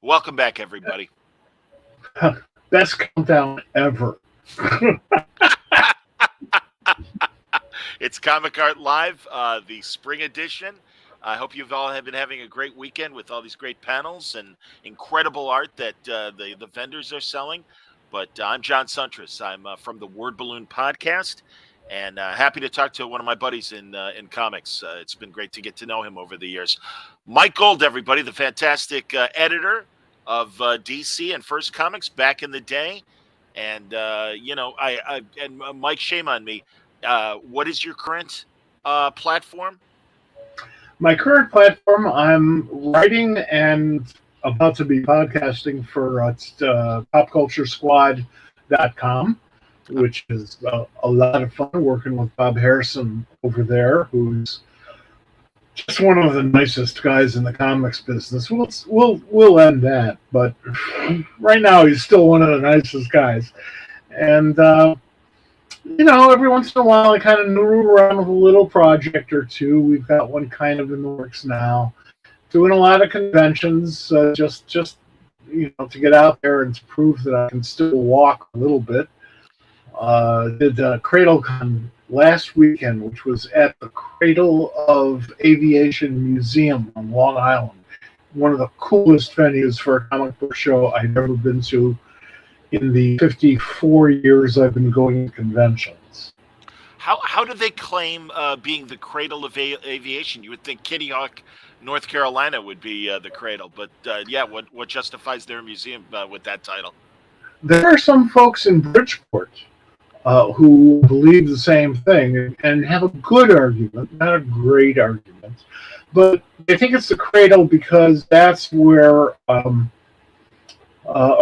Welcome back, everybody. Best countdown ever. It's Comic Art Live, the spring edition. I hope you've all been having a great weekend with all these great panels and incredible art that the vendors are selling. But I'm John Suntress. I'm from the Word Balloon podcast, and happy to talk to one of my buddies in comics. It's been great to get to know him over the years. Mike Gold, everybody, the fantastic editor of DC and First Comics back in the day. And, and Mike, shame on me. What is your current platform? My current platform, I'm writing and about to be podcasting for popculturesquad.com, which is a lot of fun working with Bob Harrison over there, who's just one of the nicest guys in the comics business. We'll end that, but right now he's still one of the nicest guys. And every once in a while I kind of noodle around with a little project or two. We've got one kind of in the works now. Doing a lot of conventions, just to get out there and to prove that I can still walk a little bit. Did CradleCon last weekend, which was at the Cradle of Aviation Museum on Long Island. One of the coolest venues for a comic book show I've ever been to in the 54 years I've been going to conventions. How do they claim being the cradle of aviation? You would think Kitty Hawk, North Carolina would be the cradle, but what justifies their museum with that title? There are some folks in Bridgeport who believe the same thing and have a good argument, not a great argument, but I think it's the cradle because that's where a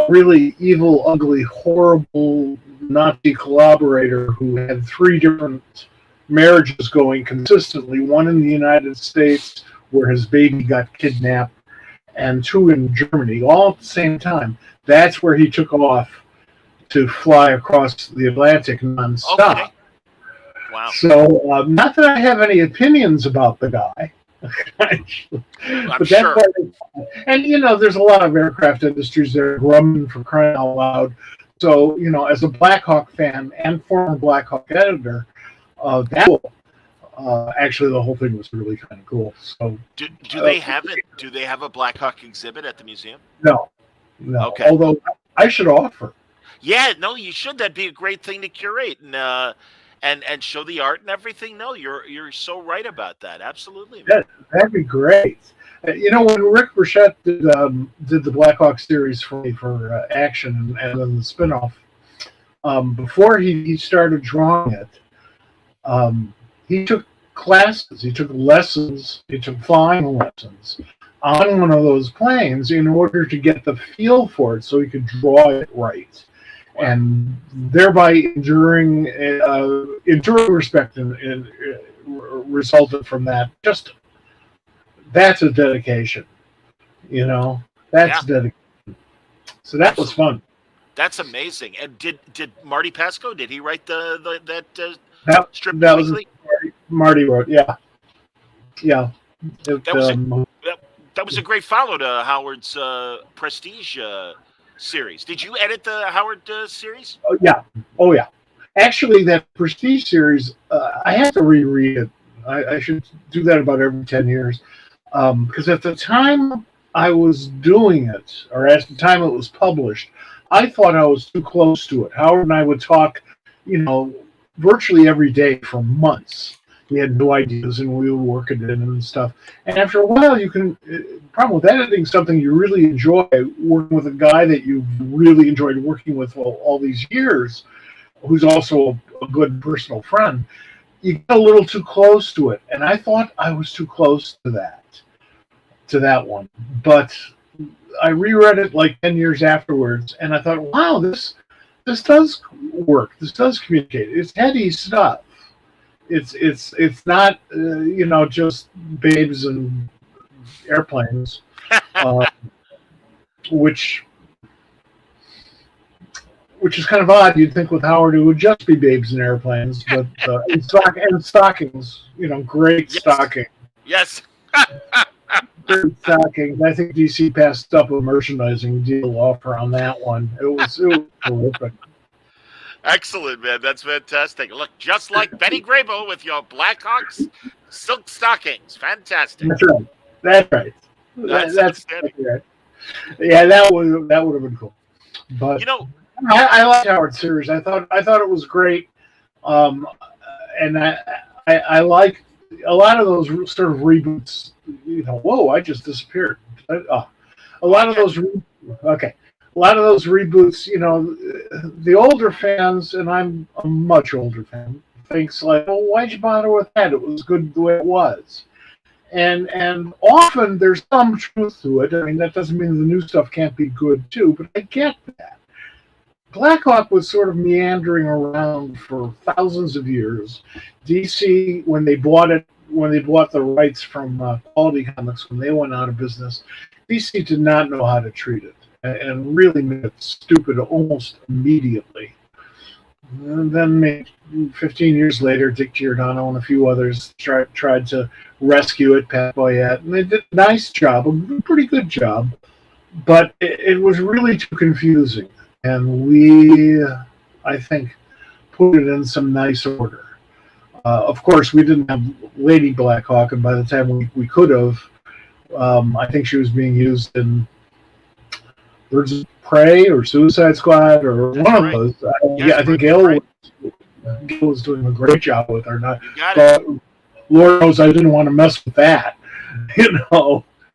really evil, ugly, horrible Nazi collaborator who had 3 different marriages going consistently, one in the United States where his baby got kidnapped, and 2 in Germany, all at the same time. That's where he took off to fly across the Atlantic nonstop. Okay. Wow. So, not that I have any opinions about the guy. I'm sure. And, there's a lot of aircraft industries that are grumbling for crying out loud. So, as a Blackhawk fan and former Blackhawk editor, actually the whole thing was really kind of cool. So, do they have it? Do they have a Blackhawk exhibit at the museum? No. Okay. Although I should offer. Yeah, no, you should. That'd be a great thing to curate and show the art and everything. No, you're so right about that. Absolutely. Yeah, that'd be great. When Rick Burchett did the Blackhawk series for me for Action and then the spinoff, before he started drawing it, he took classes, he took lessons, he took flying lessons on one of those planes in order to get the feel for it so he could draw it right. And thereby enduring respect and resulted from that. Just that's a dedication, That's dedication. So that was fun. That's amazing. And did Marty Pasco? Did he write that strip? That was Marty wrote. Yeah. That was a great follow to Howard's Prestige series. Did you edit the Howard series? Oh yeah. Actually, that Prestige series, I have to reread it. I should do that about every 10 years. Because at the time I was doing it, or at the time it was published, I thought I was too close to it. Howard and I would talk, virtually every day for months. We had new ideas and we would work it in and stuff. And after a while, the problem with editing something you really enjoy, working with a guy that you've really enjoyed working with all these years, who's also a good personal friend, you get a little too close to it. And I thought I was too close to that one. But I reread it like 10 years afterwards, and I thought, wow, this does work. This does communicate. It's heady stuff. It's not just babes and airplanes, which is kind of odd. You'd think with Howard it would just be babes and airplanes, but and stockings, great yes. stocking. Yes. Stockings. I think DC passed up a merchandising deal offer on that one. It was terrific. Excellent, man. That's fantastic. Look, just like Betty Grable with your Blackhawks silk stockings. Fantastic. That's right. That's right. That's exactly right. Yeah, that would have been cool. But I liked Howard's series. I thought it was great. And I like a lot of those sort of reboots. Whoa! I just disappeared. A lot of those. Okay, a lot of those reboots. The older fans, and I'm a much older fan, thinks like, "Well, why'd you bother with that? It was good the way it was." And often there's some truth to it. I mean, that doesn't mean the new stuff can't be good too, but I get that. Blackhawk was sort of meandering around for thousands of years. DC, when they bought the rights from Quality Comics, when they went out of business, DC did not know how to treat it and really made it stupid almost immediately. And then 15 years later, Dick Giordano and a few others tried to rescue it, Pat Boyette, and they did a nice job, a pretty good job, but it was really too confusing. And we, I think, put it in some nice order. Of course, we didn't have Lady Blackhawk, and by the time we could have, I think she was being used in Birds of Prey or Suicide Squad or one of those. I think Gail was doing a great job with her. But Lord knows I didn't want to mess with that.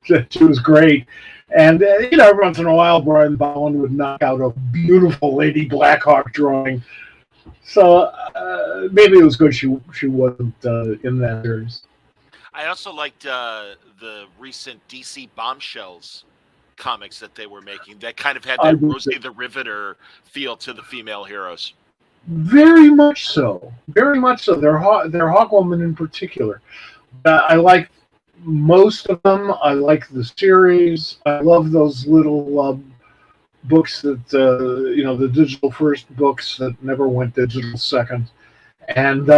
She was great. And, every once in a while, Brian Bowen would knock out a beautiful Lady Blackhawk drawing. So maybe it was good she wasn't in that series. I also liked the recent DC Bombshells comics that they were making. That kind of had that Rosie the Riveter feel to the female heroes. Very much so. Very much so. They're Hawkwoman in particular. I like most of them. I like the series. I love those little books that the digital first books that never went digital second, and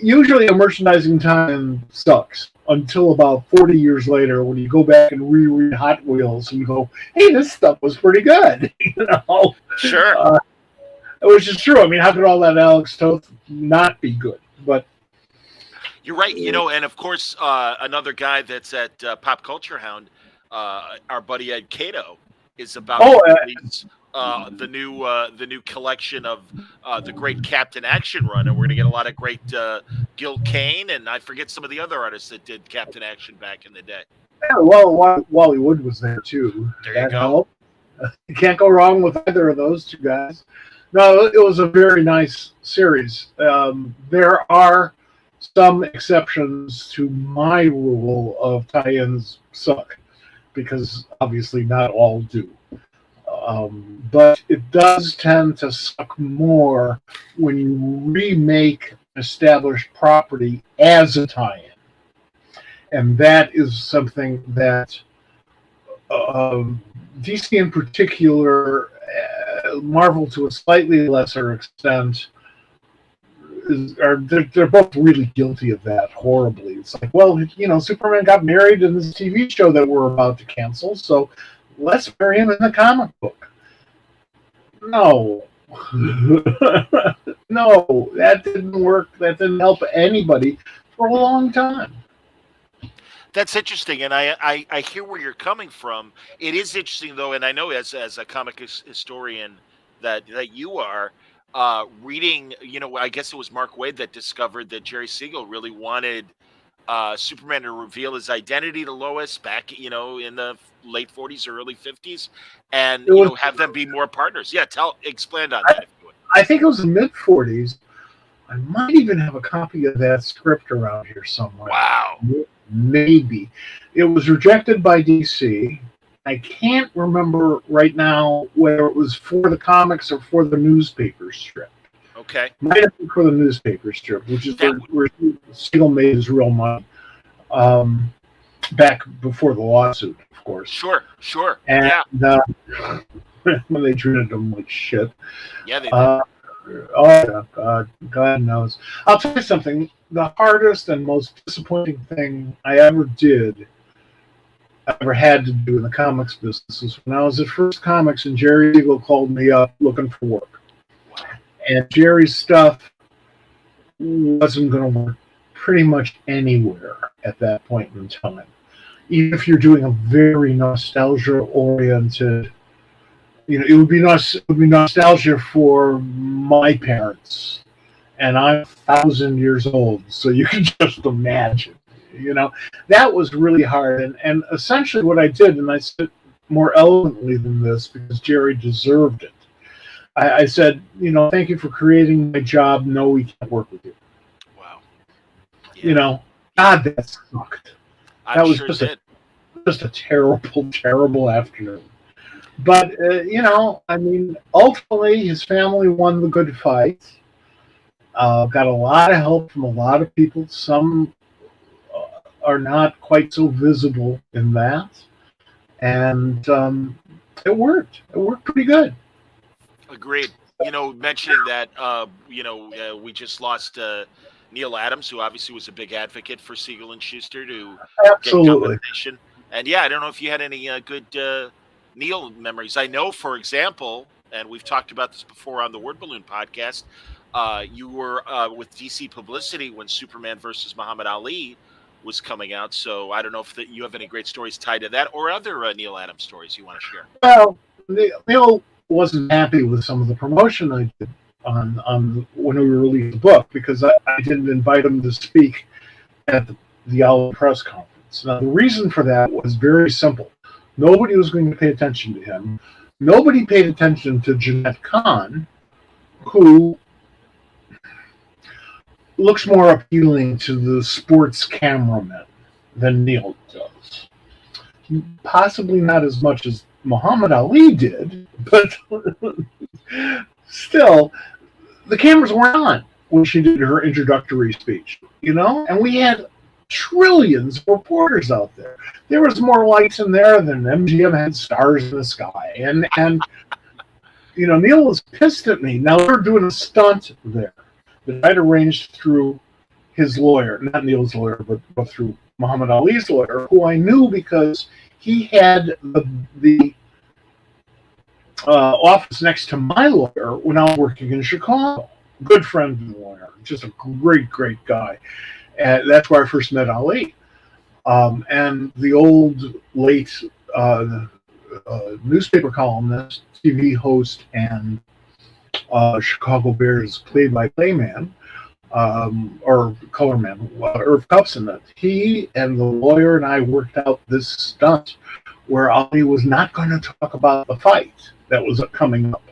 usually a merchandising time sucks until about 40 years later when you go back and reread Hot Wheels and you go, hey, this stuff was pretty good. Sure. Which is true. I mean, how could all that Alex Toth not be good? But you're right. And of course, another guy that's at Pop Culture Hound, our buddy Ed Cato, is about to release the new collection of the great Captain Action run, and we're gonna get a lot of great Gil Kane, and I forget some of the other artists that did Captain Action back in the day. Yeah, well, Wally Wood was there too. There you go. You can't go wrong with either of those two guys. No, it was a very nice series. There are some exceptions to my rule of tie-ins suck, because obviously not all do. But it does tend to suck more when you remake established property as a tie-in. And that is something that DC in particular, Marvel to a slightly lesser extent, they're both really guilty of that horribly. It's like, well, Superman got married in this TV show that we're about to cancel, so let's bury him in the comic book. No. No, that didn't work. That didn't help anybody for a long time. That's interesting, and I hear where you're coming from. It is interesting, though, and I know as a comic historian that you are, reading, I guess it was Mark Waid that discovered that Jerry Siegel really wanted Superman to reveal his identity to Lois back, in the late 40s or early 50s, and have them be more partners. Yeah, expand on that if you would. I think it was the mid 40s. I might even have a copy of that script around here somewhere. Wow. Maybe. It was rejected by DC. I can't remember right now whether it was for the comics or for the newspaper strip. Okay. Might have been for the newspaper strip, which is where Siegel made his real money. Back before the lawsuit, of course. Sure. And when they treated him like shit. Yeah, they did. God knows. I'll tell you something. the hardest and most disappointing thing I ever had to do in the comics business was when I was at First Comics and Jerry Siegel called me up looking for work. And Jerry's stuff wasn't going to work pretty much anywhere at that point in time. Even if you're doing a very nostalgia-oriented, it would be nostalgia for my parents, and I'm 1,000 years old, so you can just imagine. That was really hard, and essentially what I did, and I said more eloquently than this because Jerry deserved it. I said, thank you for creating my job. No, we can't work with you. Wow. Yeah. God, that sucked. That was sure just a terrible, terrible afternoon. But, ultimately his family won the good fight. Got a lot of help from a lot of people. Some are not quite so visible in that. And it worked. It worked pretty good. Agreed. Mentioning that, we just lost Neil Adams, who obviously was a big advocate for Siegel and Schuster to Absolutely. get compensation. And yeah, I don't know if you had any good Neil memories. I know, for example, and we've talked about this before on the Word Balloon podcast, you were with DC Publicity when Superman versus Muhammad Ali was coming out. So I don't know if you have any great stories tied to that or other Neil Adams stories you want to share. Well, Neil wasn't happy with some of the promotion I did on when we released the book because I didn't invite him to speak at the Owl press conference. Now, the reason for that was very simple. Nobody was going to pay attention to him. Nobody paid attention to Jeanette Kahn, who looks more appealing to the sports cameraman than Neil does. Possibly not as much as Muhammad Ali did, but still, the cameras weren't on when she did her introductory speech, and we had trillions of reporters out there. There was more lights in there than MGM had stars in the sky. And Neil was pissed at me. Now, we were doing a stunt there that I'd arranged through his lawyer, not Neil's lawyer, but through Muhammad Ali's lawyer, who I knew because he had the office next to my lawyer when I was working in Chicago. Good friend of the lawyer, just a great, great guy. And that's where I first met Ali. And the old, late newspaper columnist, TV host, and Chicago Bears play-by-play man, or color man, Irv Kupson. He and the lawyer and I worked out this stunt where Ali was not going to talk about the fight that was coming up.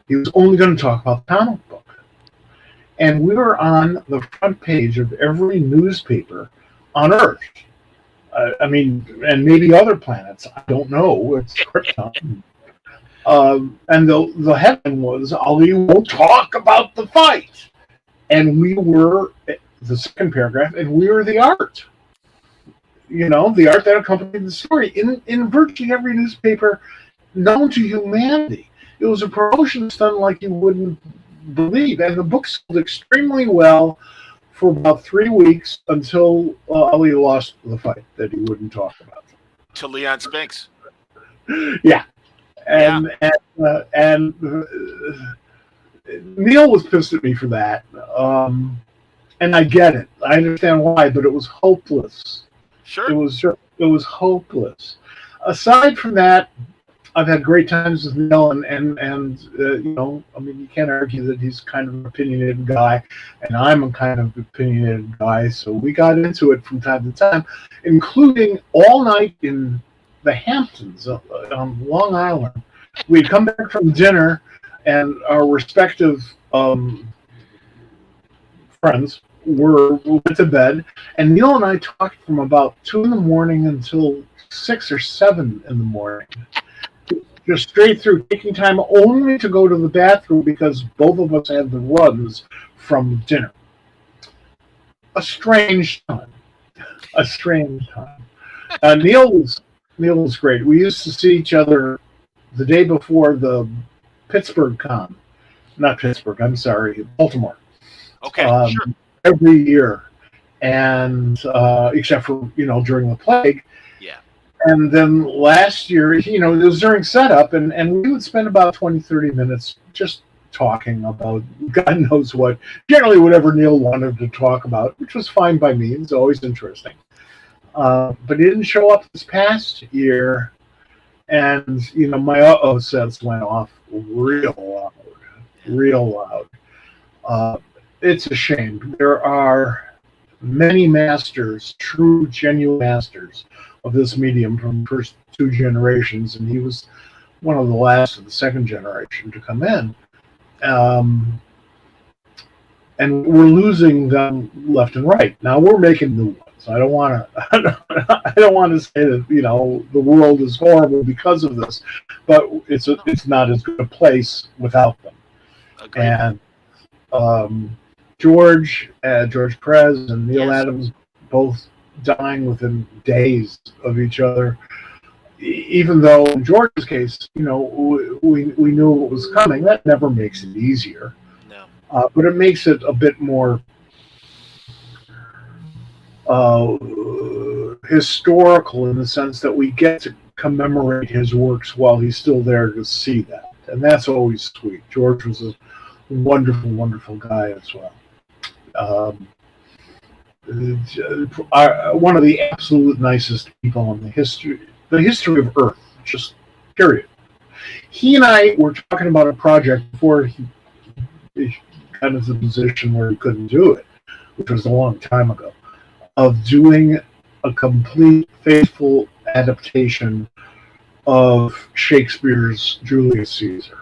He was only going to talk about the comic book. And we were on the front page of every newspaper on Earth. And maybe other planets. I don't know. It's Krypton. And the headline was, Ali won't talk about the fight. And we were, the second paragraph, and we were the art. The art that accompanied the story in virtually every newspaper known to humanity. It was a promotion stunt like you wouldn't believe. And the book sold extremely well for about 3 weeks until Ali lost the fight that he wouldn't talk about. To Leon Spinks. Yeah. And Neil was pissed at me for that. And I get it. I understand why, but it was hopeless. Sure. It was hopeless. Aside from that, I've had great times with Neil, and you can't argue that he's kind of an opinionated guy, and I'm a kind of opinionated guy, so we got into it from time to time, including all night in the Hamptons on Long Island. We'd come back from dinner, and our respective friends went to bed, and Neil and I talked from about 2 a.m. until 6 or 7 a.m. Just straight through, taking time only to go to the bathroom because both of us had the runs from dinner. A strange time. Neil was great. We used to see each other the day before the Pittsburgh con. Not Pittsburgh, I'm sorry, Baltimore. Okay, sure. Every year. and except for during the plague. Yeah. And then last year, it was during setup, and we would spend about 20, 30 minutes just talking about God knows what, generally whatever Neil wanted to talk about, which was fine by me. It's always interesting. But he didn't show up this past year, and my uh-oh sense went off real loud. It's a shame. There are many masters, true, genuine masters of this medium from the first two generations, and he was one of the last of the second generation to come in. And we're losing them left and right. Now we're making new ones. I don't want to. I don't want to say that the world is horrible because of this, but it's not as good a place without them. Agreed. And George Perez and Neil Adams both dying within days of each other. Even though in George's case, we knew what was coming. That never makes it easier. No. But it makes it a bit more historical in the sense that we get to commemorate his works while he's still there to see that. And that's always sweet. George was a wonderful, wonderful guy as well. One of the absolute nicest people in the history of Earth, just period. He and I were talking about a project before he got into the position where he couldn't do it, which was a long time ago, of doing a complete, faithful adaptation of Shakespeare's Julius Caesar.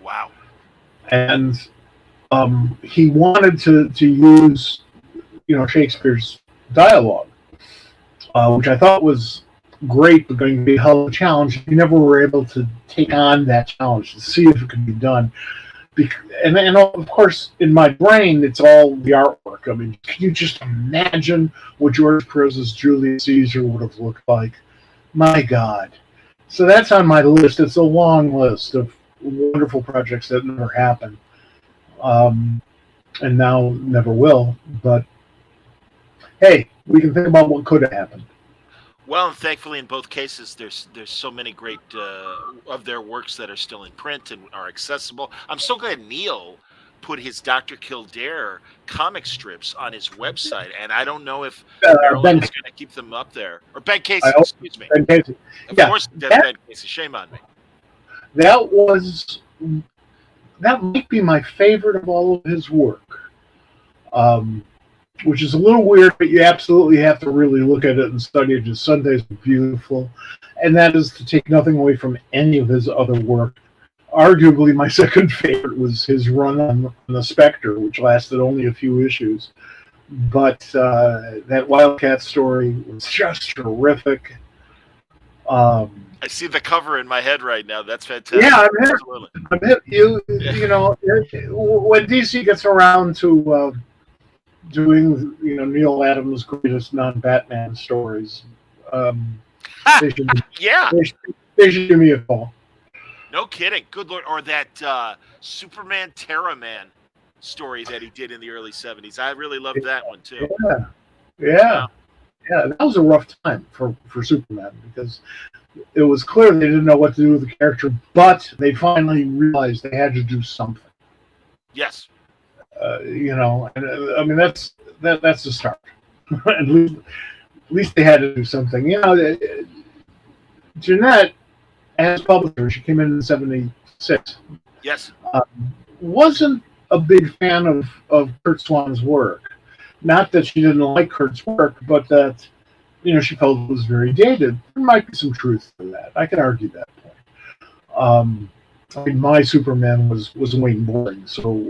Wow. And he wanted to use Shakespeare's dialogue, which I thought was great, but going to be a hell of a challenge. We never were able to take on that challenge to see if it could be done. And of course, in my brain, it's all the artwork. I mean, can you just imagine what George Perez's Julius Caesar would have looked like? My God. So that's on my list. It's a long list of wonderful projects that never happened. And now never will. But hey, we can think about what could have happened. Well, and thankfully, in both cases, there's so many great of their works that are still in print and are accessible. I'm so glad Neil put his Dr. Kildare comic strips on his website, and I don't know if Maryland is going to keep them up there. Or Ben Casey, excuse me. Ben Casey. Of course, Ben Casey. Shame on me. That might be my favorite of all of his work. Which is a little weird, but you absolutely have to really look at it and study it. His Sundays are beautiful. And that is to take nothing away from any of his other work. Arguably, my second favorite was his run on the Spectre, which lasted only a few issues. But that Wildcat story was just terrific. I see the cover in my head right now. That's fantastic. Yeah, I'm hip. When DC gets around to doing Neil Adams' greatest non-Batman stories, they should give me a call. No kidding. Good Lord. Or that Superman Terra-Man story that he did in the early 70s. I really loved that one too. Yeah. That was a rough time for Superman, because it was clear they didn't know what to do with the character, but they finally realized they had to do something. Yes. And I mean that's the start. At least they had to do something. Jeanette, as publisher, she came in '76. Yes. Wasn't a big fan of Kurt Swan's work. Not that she didn't like Kurt's work, but that she felt it was very dated. There might be some truth to that. I can argue that point. I mean, my Superman was way boring. So,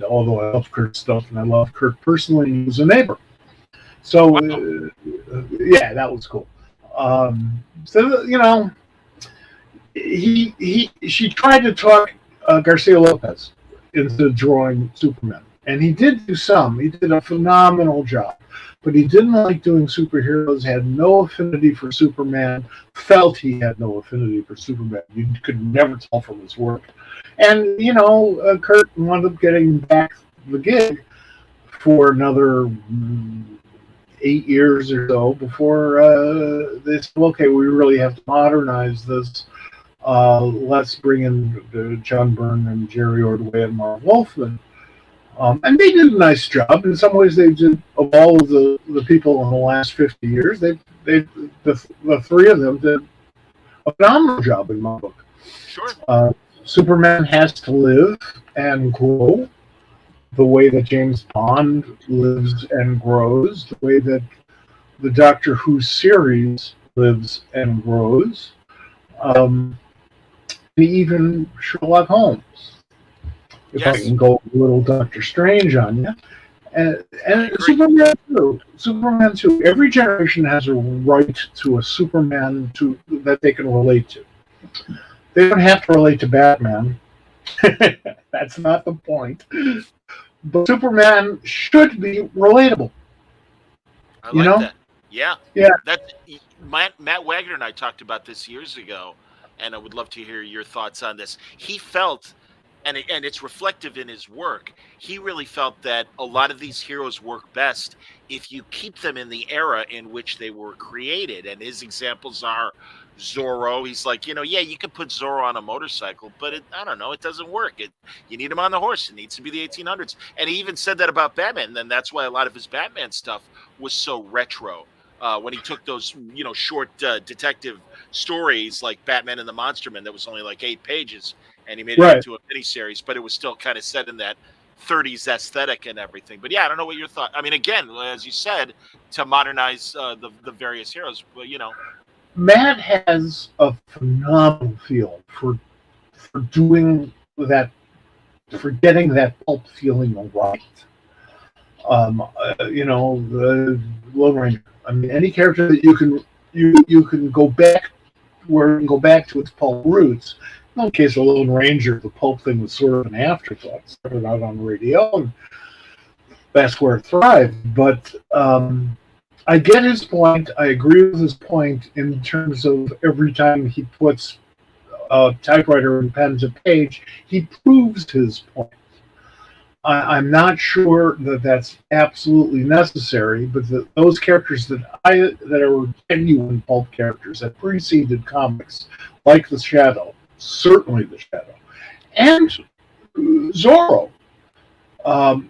although I love Kurt's stuff and I love Kurt personally, he was a neighbor. So, that was cool. She tried to talk Garcia Lopez into drawing Superman, and he did do some. He did a phenomenal job, but he didn't like doing superheroes. Had no affinity for Superman. Felt he had no affinity for Superman. You could never tell from his work. And Kurt wound up getting back the gig for another 8 years or so before they said, okay, we really have to modernize this. Let's bring in John Byrne and Jerry Ordway and Mark Wolfman. And they did a nice job. In some ways, they did, of all of the people in the last 50 years, the three of them did a phenomenal job in my book. Sure. Superman has to live and grow the way that James Bond lives and grows, the way that the Doctor Who series lives and grows, and even Sherlock Holmes. If I can go a little Doctor Strange on you. And Superman too. Every generation has a right to a Superman that they can relate to. They don't have to relate to Batman. That's not the point. But Superman should be relatable. I like that. Yeah. Yeah. Matt Wagner and I talked about this years ago, and I would love to hear your thoughts on this. He felt, and it's reflective in his work, he really felt that a lot of these heroes work best if you keep them in the era in which they were created. And his examples are Zorro. He's like, yeah, you could put Zorro on a motorcycle, but I don't know, it doesn't work. You need him on the horse. It needs to be the 1800s. And he even said that about Batman. And that's why a lot of his Batman stuff was so retro. When he took those, short detective stories like Batman and the Monster Man that was only like 8 pages, and he made it into a miniseries, but it was still kind of set in that 30s aesthetic and everything. But yeah, I don't know what your thought. I mean, again, as you said, to modernize the various heroes, but Matt has a phenomenal feel for doing that, for getting that pulp feeling right. The Lone Ranger. I mean, any character that you can go back to its pulp roots. In the case of Lone Ranger, the pulp thing was sort of an afterthought. It started out on the radio, and that's where it thrived. But I get his point. I agree with his point in terms of every time he puts a typewriter and pen to page, he proves his point. I'm not sure that that's absolutely necessary, but those characters that are genuine pulp characters that preceded comics, like the Shadow, certainly the Shadow, and Zorro, and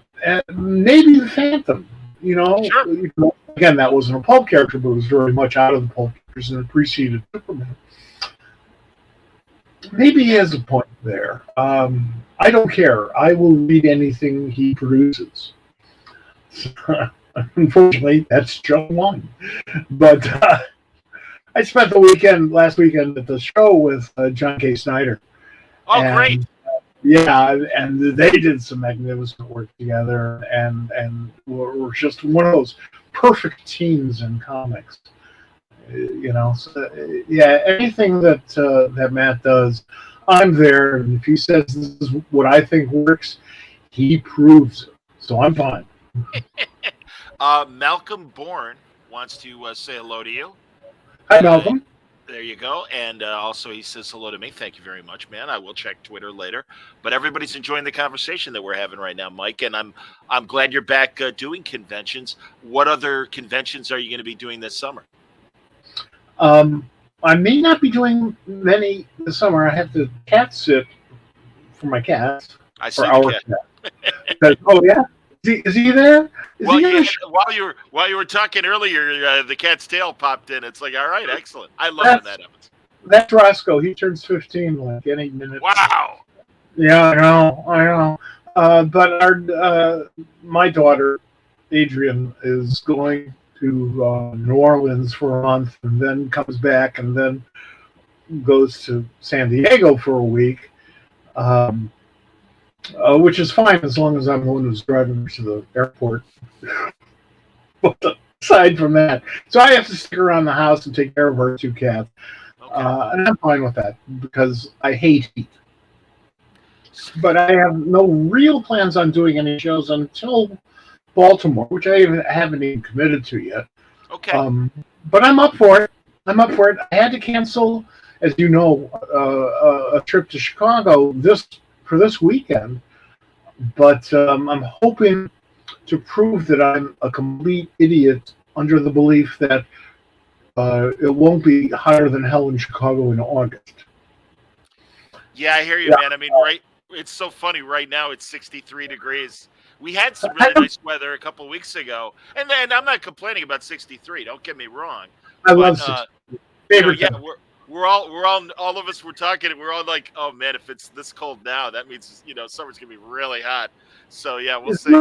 maybe the Phantom. Sure. Again, that wasn't a pulp character, but it was very much out of the pulp characters and it preceded Superman. Maybe he has a point there. I don't care. I will read anything he produces. Unfortunately, that's just one. But I spent last weekend at the show with John K. Snyder. Oh, great. Yeah, and they did some magnificent work together, and were just one of those perfect teams in comics. Anything that Matt does, I'm there, and if he says this is what I think works, he proves it. So I'm fine. Malcolm Bourne wants to say hello to you. Hi, Malcolm. There you go. And also he says hello to me. Thank you very much, man. I will check Twitter later. But everybody's enjoying the conversation that we're having right now, Mike. And I'm glad you're back doing conventions. What other conventions are you going to be doing this summer? I may not be doing many this summer. I have to cat sit for my cats. I see the cat. Oh yeah, is he there? While you were talking earlier, the cat's tail popped in. It's like, all right, excellent. I love when that happens. That's Roscoe. He turns 15 like any minute. Wow. Yeah, I know. But my daughter Adrian is going to New Orleans for a month, and then comes back, and then goes to San Diego for a week, which is fine as long as I'm the one who's driving her to the airport. But aside from that, so I have to stick around the house and take care of our 2 cats, and I'm fine with that because I hate heat. But I have no real plans on doing any shows until Baltimore, which I haven't even committed to yet. Okay. But I'm up for it. I had to cancel, as you know, a trip to Chicago for this weekend. But I'm hoping to prove that I'm a complete idiot under the belief that it won't be hotter than hell in Chicago in August. Yeah, I hear you, Yeah. man. I mean, right? It's so funny. Right now, it's 63 degrees. We had some really nice weather a couple weeks ago, and then I'm not complaining about 63. Don't get me wrong, I but love 60. yeah, all of us were talking, and we're all like, oh man, if it's this cold now, that means summer's gonna be really hot. So yeah, we'll see.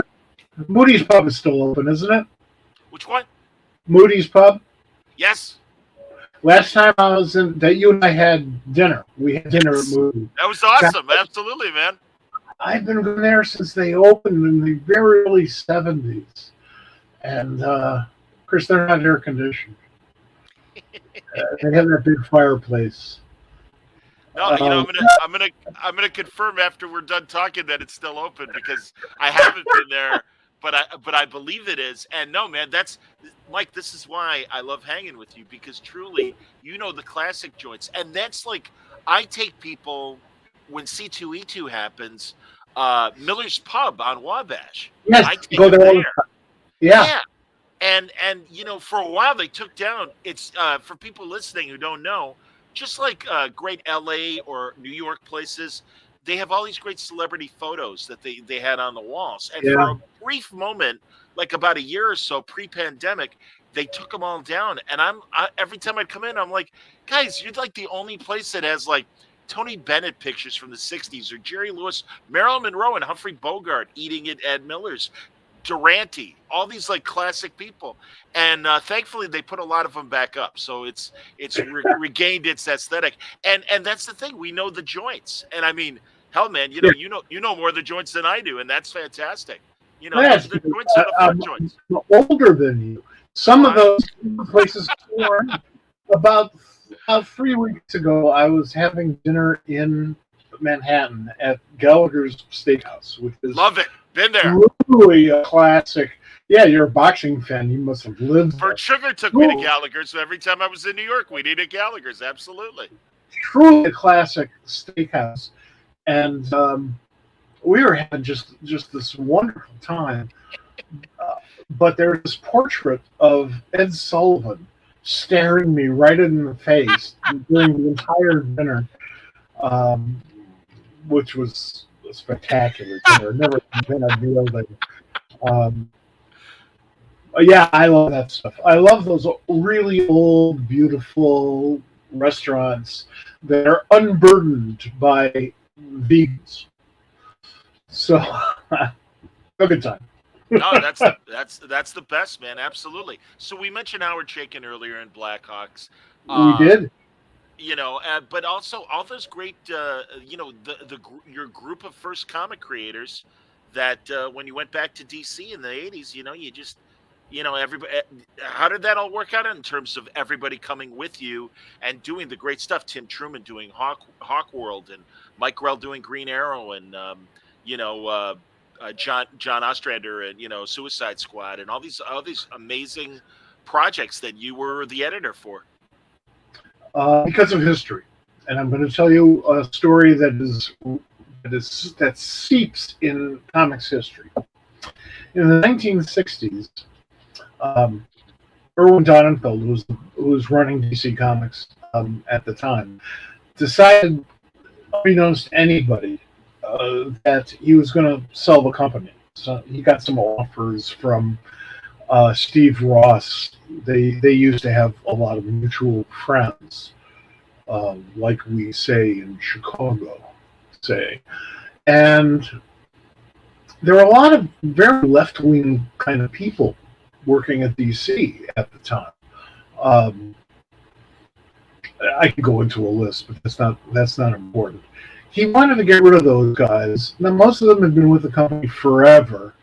Moody's Pub is still open, isn't it? Which one? Moody's Pub. Yes. Last time I was in, that you and I had dinner. We had dinner at Moody's. That was awesome. Absolutely, man. I've been going there since they opened in the very early 70s. And, of course, they're not air conditioned. They have that big fireplace. No, I'm gonna confirm after we're done talking that it's still open, because I haven't been there, but I believe it is. And no, man, that's Mike. This is why I love hanging with you, because truly, the classic joints, and that's like I take people when C2E2 happens, Miller's Pub on Wabash. Yes, I take go them there. there. Yeah. And for a while they took down. It's for people listening who don't know, just like great LA or New York places, they have all these great celebrity photos that they had on the walls. And for a brief moment, like about a year or so pre-pandemic, they took them all down. And every time I'd come in, I'm like, guys, you're like the only place that has like Tony Bennett pictures from the 60s, or Jerry Lewis, Marilyn Monroe, and Humphrey Bogart eating it at Miller's. Durante, all these like classic people, and thankfully they put a lot of them back up, so it's regained its aesthetic, and that's the thing. We know the joints, and I mean, hell, man, you know more of the joints than I do, and that's fantastic. Yes, the joints are the fun joints. I'm older than you. Some of those places were about 3 weeks ago. I was having dinner in Manhattan at Gallagher's Steakhouse, which is love it. Been there. Really a classic. Yeah, you're a boxing fan. You must have lived there. Bert Sugar took me to Gallagher's, so every time I was in New York, we'd eat at Gallagher's. Absolutely. Truly a classic steakhouse. And we were having just this wonderful time. But there's this portrait of Ed Sullivan staring me right in the face during the entire dinner, which was a spectacular dinner. Never been a building. Yeah, I love that stuff. I love those really old, beautiful restaurants that are unburdened by vegans. So, a good time. No, that's the best, man. Absolutely. So we mentioned Howard Chaykin earlier in Blackhawks. We did. But also all those great, your group of first comic creators that when you went back to DC in the 80s, you just, everybody. How did that all work out in terms of everybody coming with you and doing the great stuff? Tim Truman doing Hawk World, and Mike Grell doing Green Arrow, and John Ostrander and Suicide Squad, and all these amazing projects that you were the editor for. Because of history, and I'm going to tell you a story that seeps in comics history. In the 1960s, Irwin Donenfeld, who was running DC Comics at the time, decided, unbeknownst to anybody, that he was going to sell the company. So he got some offers from Steve Ross. They used to have a lot of mutual friends, like we say in Chicago, and there were a lot of very left-wing kind of people working at DC at the time. I could go into a list, but that's not important. He wanted to get rid of those guys. Now, most of them have been with the company forever,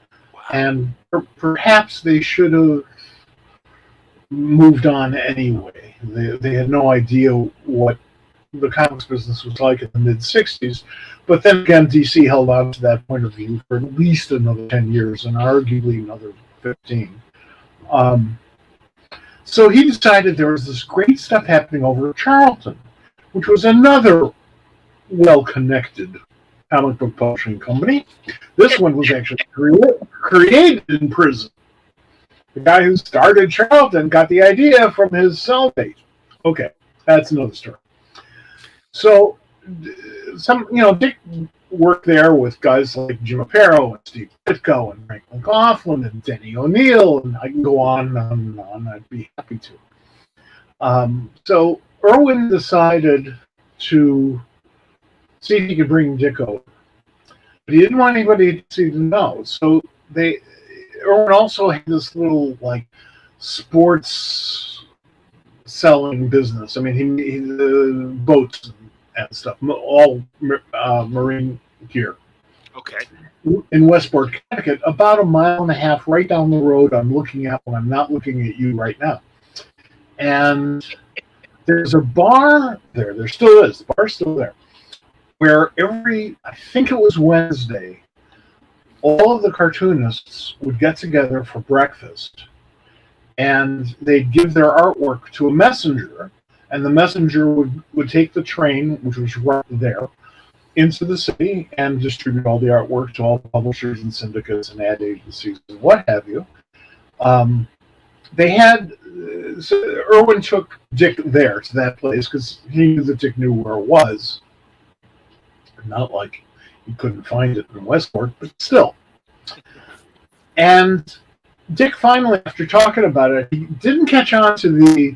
and perhaps they should have moved on anyway. They had no idea what the comics business was like in the mid-'60s, but then again, DC held on to that point of view for at least another 10 years, and arguably another 15. So he decided there was this great stuff happening over at Charlton, which was another well-connected comic book publishing company. This one was actually created in prison. The guy who started Charlton got the idea from his cellmate. Okay, that's another story. So, Dick worked there with guys like Jim Aparo and Steve Ditko and Frank McLaughlin and Denny O'Neil, and I can go on and on. I'd be happy to. So Irwin decided to see if he could bring Dick over, but he didn't want anybody to know. So Irwin also had this little sports selling business. I mean, he boats and stuff, all marine gear. Okay. In Westport, Connecticut, about a mile and a half right down the road I'm looking at when I'm not looking at you right now. And there's a bar there. There still is. The bar's still there. Where I think it was Wednesday, all of the cartoonists would get together for breakfast. And they'd give their artwork to a messenger. And the messenger would take the train, which was right there, into the city and distribute all the artwork to all the publishers and syndicates and ad agencies and what have you. Irwin took Dick there to that place because he knew that Dick knew where it was. Not like he couldn't find it in Westport, but still. And Dick finally, after talking about it, he didn't catch on to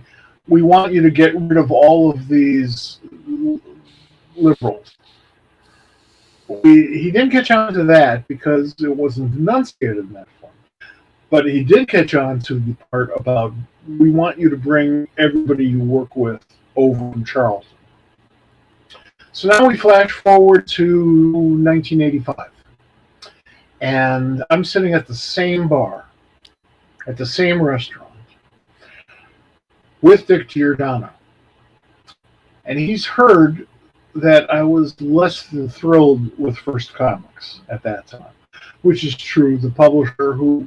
we want you to get rid of all of these liberals. He didn't catch on to that because it wasn't enunciated in that form. But he did catch on to the part about we want you to bring everybody you work with over from Charlton. So now we flash forward to 1985. And I'm sitting at the same bar, at the same restaurant, with Dick Giordano. And he's heard that I was less than thrilled with First Comics at that time, which is true. The publisher who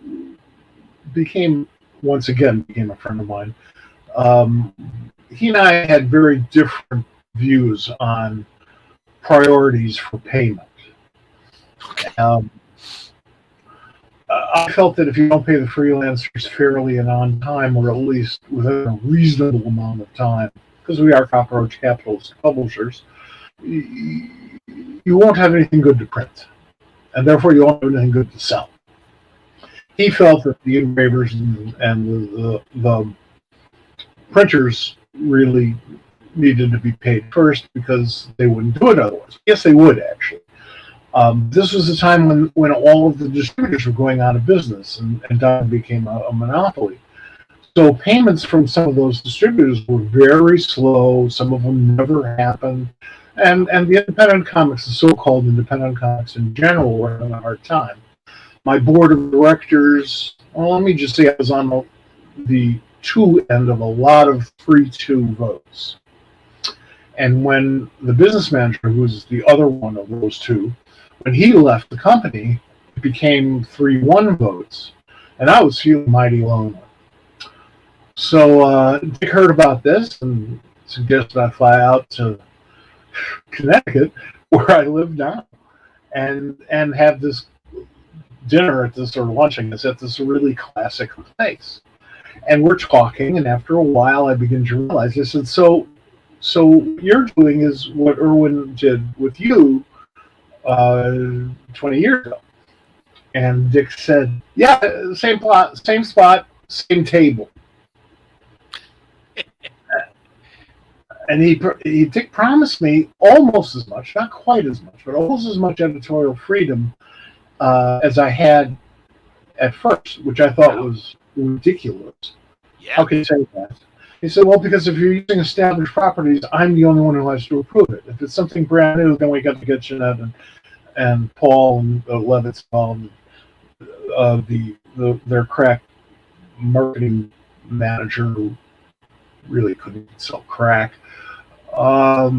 once again became a friend of mine, he and I had very different views on priorities for payment. I felt that if you don't pay the freelancers fairly and on time, or at least within a reasonable amount of time, because we are cockroach capitalist publishers, you won't have anything good to print, and therefore you won't have anything good to sell. He felt that the engravers and the printers really needed to be paid first because they wouldn't do it otherwise. Yes, they would, actually. This was a time when all of the distributors were going out of business and Diamond became a monopoly. So payments from some of those distributors were very slow. Some of them never happened. And the independent comics, the so-called independent comics in general, were having a hard time. My board of directors, well, let me just say I was on the two end of a lot of 3-2 votes. And when the business manager, who was the other one of those two, when he left the company, it became 3-1 votes, and I was feeling mighty lonely. So Dick heard about this and suggested I fly out to Connecticut, where I live now, and have this dinner at this, or lunch, I guess, at this really classic place. And we're talking, and after a while, I begin to realize, I said, so what you're doing is what Irwin did with you 20 years ago. And Dick said, yeah, same plot, same spot, same table. And Dick promised me almost as much, not quite as much, but almost as much editorial freedom as I had at first, which I thought was ridiculous. Yeah. How can you say that? He said, well, because if you're using established properties, I'm the only one who has to approve it. If it's something brand new, then we got to get Jeanette and Paul and Levitt's their crack marketing manager who really couldn't sell crack. But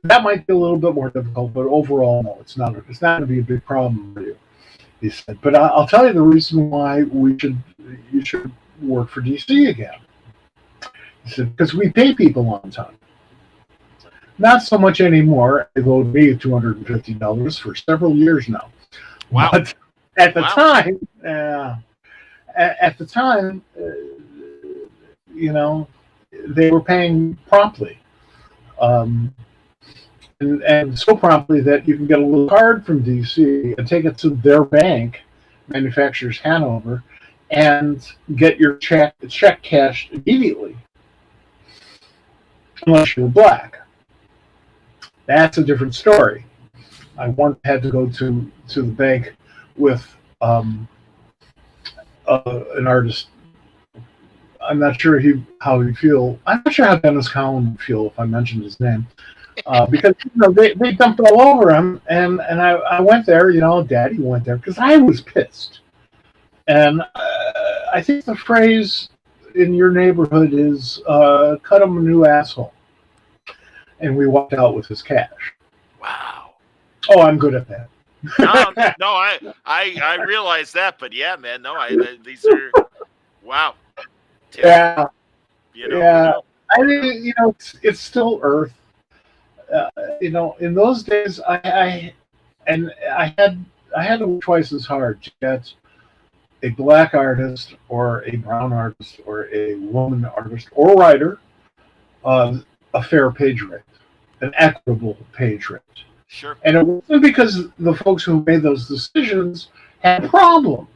that might be a little bit more difficult. But overall, no, it's not. It's not going to be a big problem for you, he said. But I'll tell you the reason why you should work for DC again. He said, because we pay people on time. Not so much anymore. They owed me $250 for several years now. Wow. But at the Wow. time, they were paying promptly. And so promptly that you can get a little card from DC and take it to their bank, manufacturers Hanover, and get your check cashed immediately, unless you're black. That's a different story. I once had to go to the bank with an artist. I'm not sure how he'd feel. I'm not sure how Dennis Collin would feel if I mentioned his name. Because they dumped all over him, and I went there. Daddy went there because I was pissed. And I think the phrase in your neighborhood is "cut him a new asshole," and we walked out with his cash. Wow. Oh, I'm good at that. No, I realize that, but yeah, man, these are wow. Yeah, Yeah. I mean, it's still Earth. In those days, I had to work twice as hard to get a black artist or a brown artist or a woman artist or writer a fair page rate, an equitable page rate. Sure. And it wasn't because the folks who made those decisions had a problem.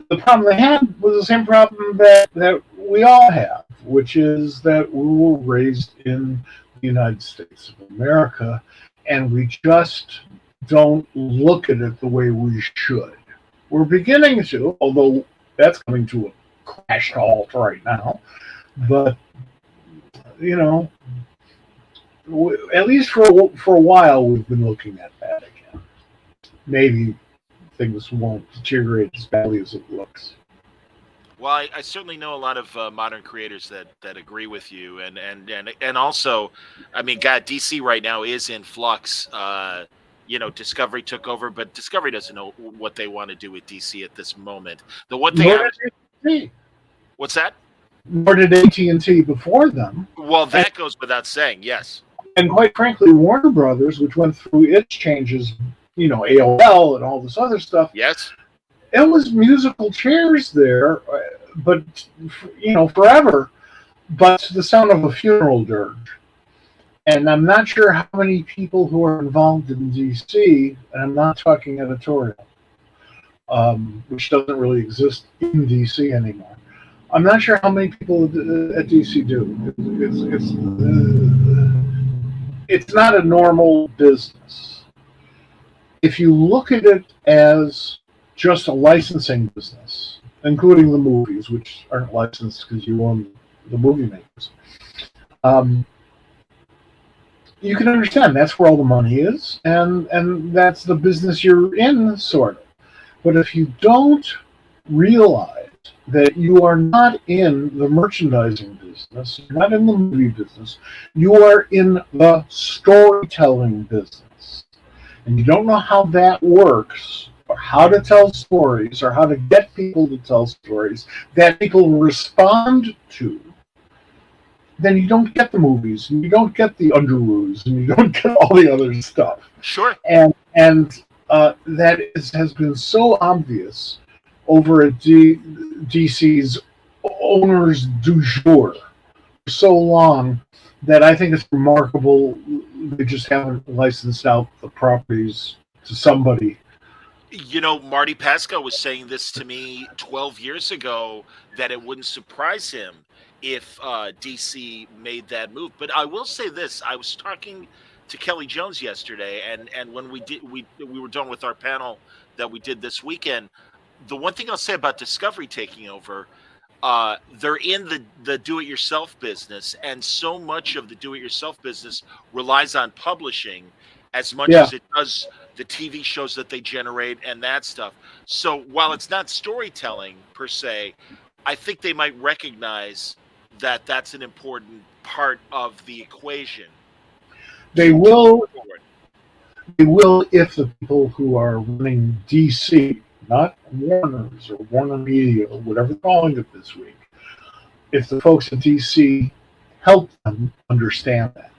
The problem they had was the same problem that we all have, which is that we were raised in the United States of America, and we just don't look at it the way we should. We're beginning to, although that's coming to a crash halt right now. But, at least for a while, we've been looking at that again. Maybe things won't deteriorate as badly as it looks. Well, I certainly know a lot of modern creators that agree with you, and also, I mean, God, DC right now is in flux. Discovery took over, but Discovery doesn't know what they want to do with DC at this moment. The one thing, what's that? Nor did AT&T before them. Well, that goes without saying, yes. And quite frankly, Warner Brothers, which went through its changes, AOL and all this other stuff. Yes. It was musical chairs there, but forever, but to the sound of a funeral dirge. And I'm not sure how many people who are involved in DC, and I'm not talking editorial, which doesn't really exist in DC anymore. I'm not sure how many people at DC do. It's not a normal business. If you look at it as just a licensing business, including the movies, which aren't licensed because you own the movie makers, you can understand that's where all the money is, and that's the business you're in, sort of. But if you don't realize that you are not in the merchandising business, you're not in the movie business, you are in the storytelling business, and you don't know how that works, or how to tell stories, or how to get people to tell stories that people respond to, then you don't get the movies, and you don't get the Underoos, and you don't get all the other stuff. Sure. And that has been so obvious over at DC's owners du jour for so long that I think it's remarkable they just haven't licensed out the properties to somebody. Marty Pasco was saying this to me 12 years ago, that it wouldn't surprise him if DC made that move. But I will say this: I was talking to Kelly Jones yesterday, and when we were done with our panel that we did this weekend, the one thing I'll say about Discovery taking over, they're in the do-it-yourself business, and so much of the do-it-yourself business relies on publishing as much as it does the TV shows that they generate and that stuff. So while it's not storytelling per se, I think they might recognize that that's an important part of the equation. They will if the people who are running DC, not Warner's or Warner Media or whatever they're calling it this week, if the folks at DC help them understand that.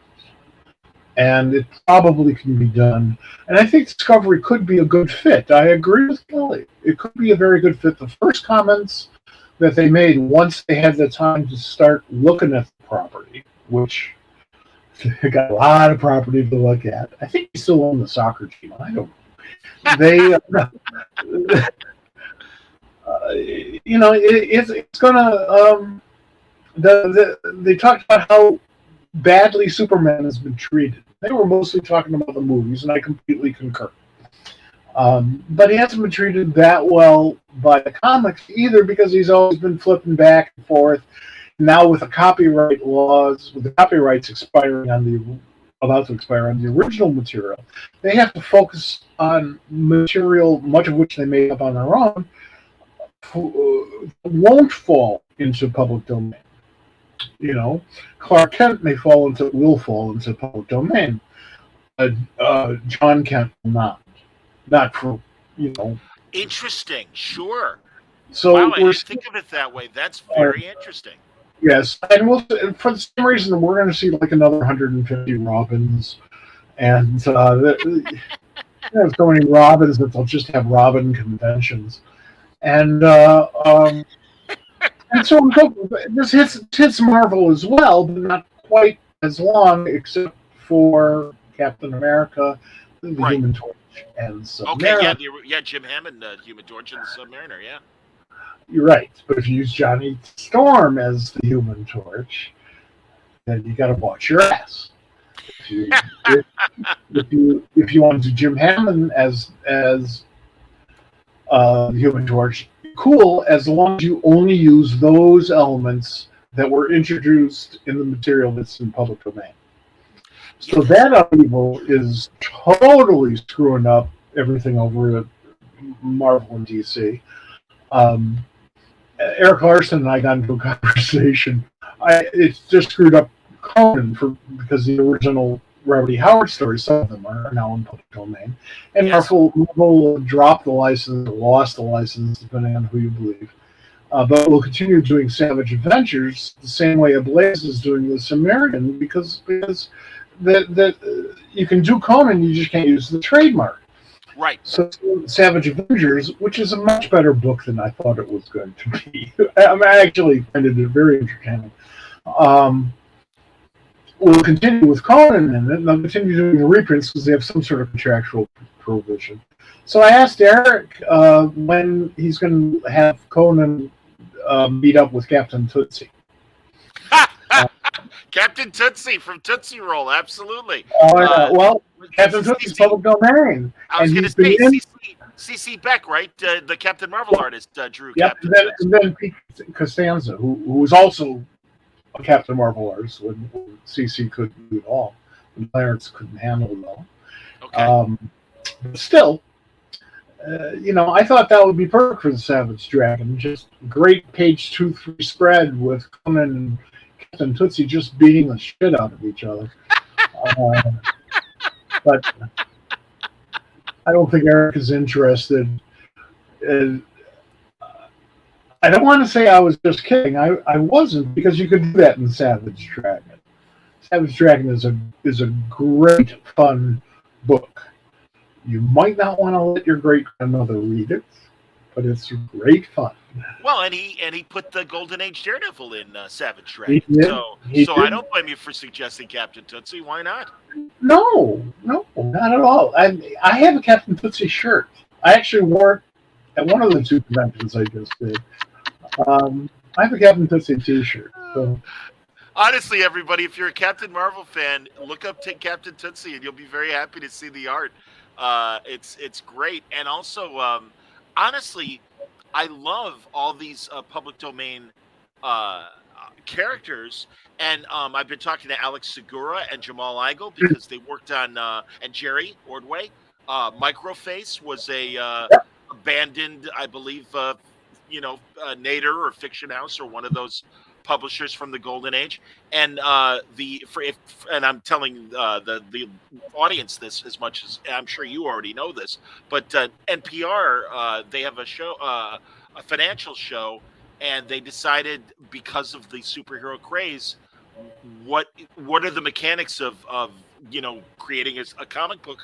and it probably can be done. And I think Discovery could be a good fit. I agree with Kelly. It could be a very good fit. The first comments that they made once they had the time to start looking at the property, which they got a lot of property to look at. I think they still own the soccer team. I don't know. They, it's gonna. They talked about how badly Superman has been treated. They were mostly talking about the movies, and I completely concur. But he hasn't been treated that well by the comics either, because he's always been flipping back and forth. Now with the copyright laws, with the copyrights about to expire on the original material, they have to focus on material, much of which they made up on their own, won't fall into public domain. Clark Kent will fall into public domain. John Kent will not for. Interesting. Sure. So wow, I didn't think of it that way. That's very interesting. Yes, and for the same reason, we're going to see like another 150 Robins, and there's so many Robins that they'll just have Robin conventions, and so this hits Marvel as well, but not quite as long, except for Captain America, the Human Torch, and Submariner. Okay, yeah, Jim Hammond, Human Torch, and the Submariner, yeah. You're right, but if you use Johnny Storm as the Human Torch, then you got to watch your ass. If you want to do Jim Hammond as the Human Torch, cool, as long as you only use those elements that were introduced in the material that's in public domain. So that upheaval is totally screwing up everything over at Marvel and DC. Eric Larson and I got into a conversation. It's just screwed up Conan because the original Robert E. Howard stories, some of them are now in public domain. And Marvel dropped the license or lost the license, depending on who you believe. But we'll continue doing Savage Adventures the same way Ablaze is doing the Samaritan, because that you can do Conan, you just can't use the trademark. Right. So Savage Avengers, which is a much better book than I thought it was going to be. I actually find it very entertaining. We'll continue with Conan in it, and they'll continue doing the reprints because they have some sort of contractual provision. So I asked Eric when he's going to have Conan meet up with Captain Tootsie. Captain Tootsie from Tootsie Roll, absolutely. Well, Captain Tootsie's public domain. I was going to say C.C. Beck, right? The Captain Marvel artist drew Captain Tootsie. And then Pete Costanza, who was also a Captain Marvel artist when C.C. couldn't do it all. When Clarence couldn't handle it all. Okay. But still, I thought that would be perfect for the Savage Dragon. Just great page 2-3 spread with Conan and Captain Tootsie just beating the shit out of each other. But I don't think Eric is interested. I don't want to say I was just kidding. I wasn't, because you could do that in Savage Dragon. Savage Dragon is a great, fun book. You might not want to let your great-grandmother read it, but it's great fun. Well, and he put the Golden Age Daredevil in Savage Dragon. So I don't blame you for suggesting Captain Tootsie. Why not? No, not at all. I have a Captain Tootsie shirt. I actually wore it at one of the two conventions I just did. I have a Captain Tootsie t-shirt. So. Honestly, everybody, if you're a Captain Marvel fan, look up Captain Tootsie, and you'll be very happy to see the art. It's great. And also, honestly, I love all these public domain characters. And I've been talking to Alex Segura and Jamal Igle because they worked on, and Jerry Ordway. Microface was a abandoned, I believe, Nader or Fiction House or one of those publishers from the Golden Age. And and I'm telling the audience this as much as I'm sure you already know this, but NPR they have a show, a financial show, and they decided, because of the superhero craze, what are the mechanics of creating a comic book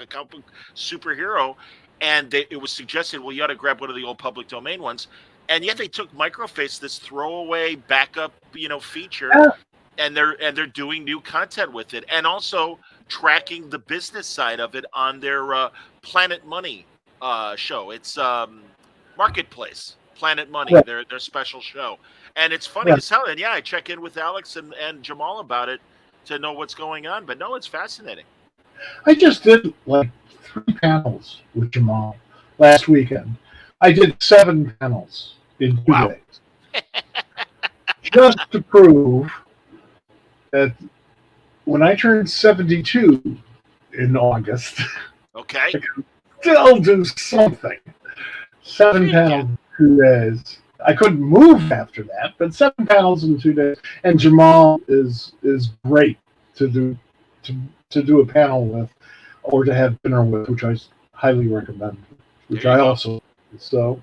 superhero, and it was suggested, well, you ought to grab one of the old public domain ones, and yet they took Microface, this throwaway backup, feature, Yeah. and they're doing new content with it, and also tracking the business side of it on their Planet Money show. It's Marketplace, Planet Money, Right. their special show, and it's funny Right. as hell. And yeah, I check in with Alex and Jamal about it to know what's going on. But no, it's fascinating. I just did like 3 panels with Jamal last weekend. I did 7 panels in 2 Wow. days, just to prove that when I turned 72 in August, Okay. I can still do something. 7 panels in 2 days. I couldn't move after that, but 7 panels in 2 days. And Jamal is great to do a panel with, or to have dinner with, which I highly recommend. Which There you I go. also so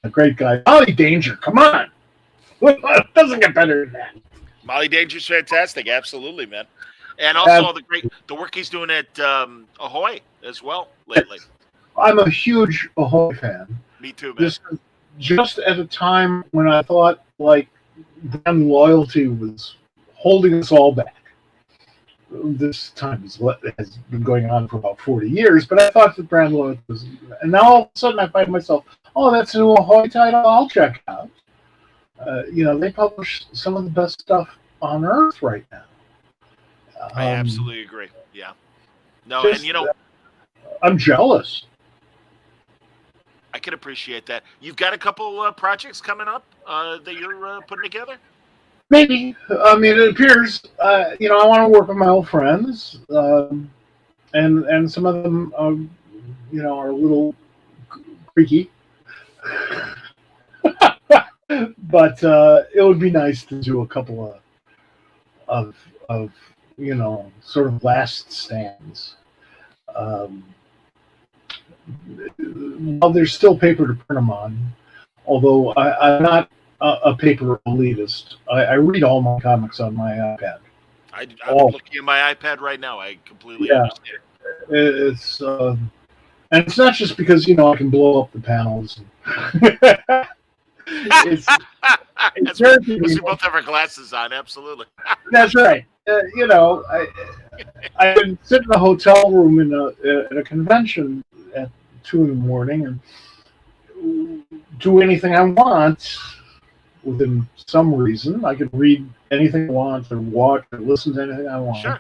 a great guy. Molly Danger, come on, it doesn't get better than that. Molly Danger's fantastic. Absolutely, man. And also all the work he's doing at Ahoy as well lately. I'm a huge Ahoy fan. Me too, man. This is just at a time when I thought like brand loyalty was holding us all back. This time has been going on for about 40 years, but I thought the brand loyalty was, and now all of a sudden I find myself, oh, that's a new Ahoy title, I'll check out. They publish some of the best stuff on Earth right now. I absolutely agree. Yeah. No, just, and I'm jealous. I can appreciate that. You've got a couple projects coming up that you're putting together? Maybe. I mean, it appears, I want to work with my old friends, and some of them, are a little creaky. But it would be nice to do a couple of sort of last stands. Well, there's still paper to print them on, although I'm not a paper elitist. I read all my comics on my iPad. I'm looking at my iPad right now. I completely understand. It's and it's not just because I can blow up the panels. it's very because we both have our glasses on. Absolutely. That's right. I've been sitting in a hotel room in a convention at 2 a.m. and do anything I want within some reason. I can read anything I want, or watch, or listen to anything I want. Sure.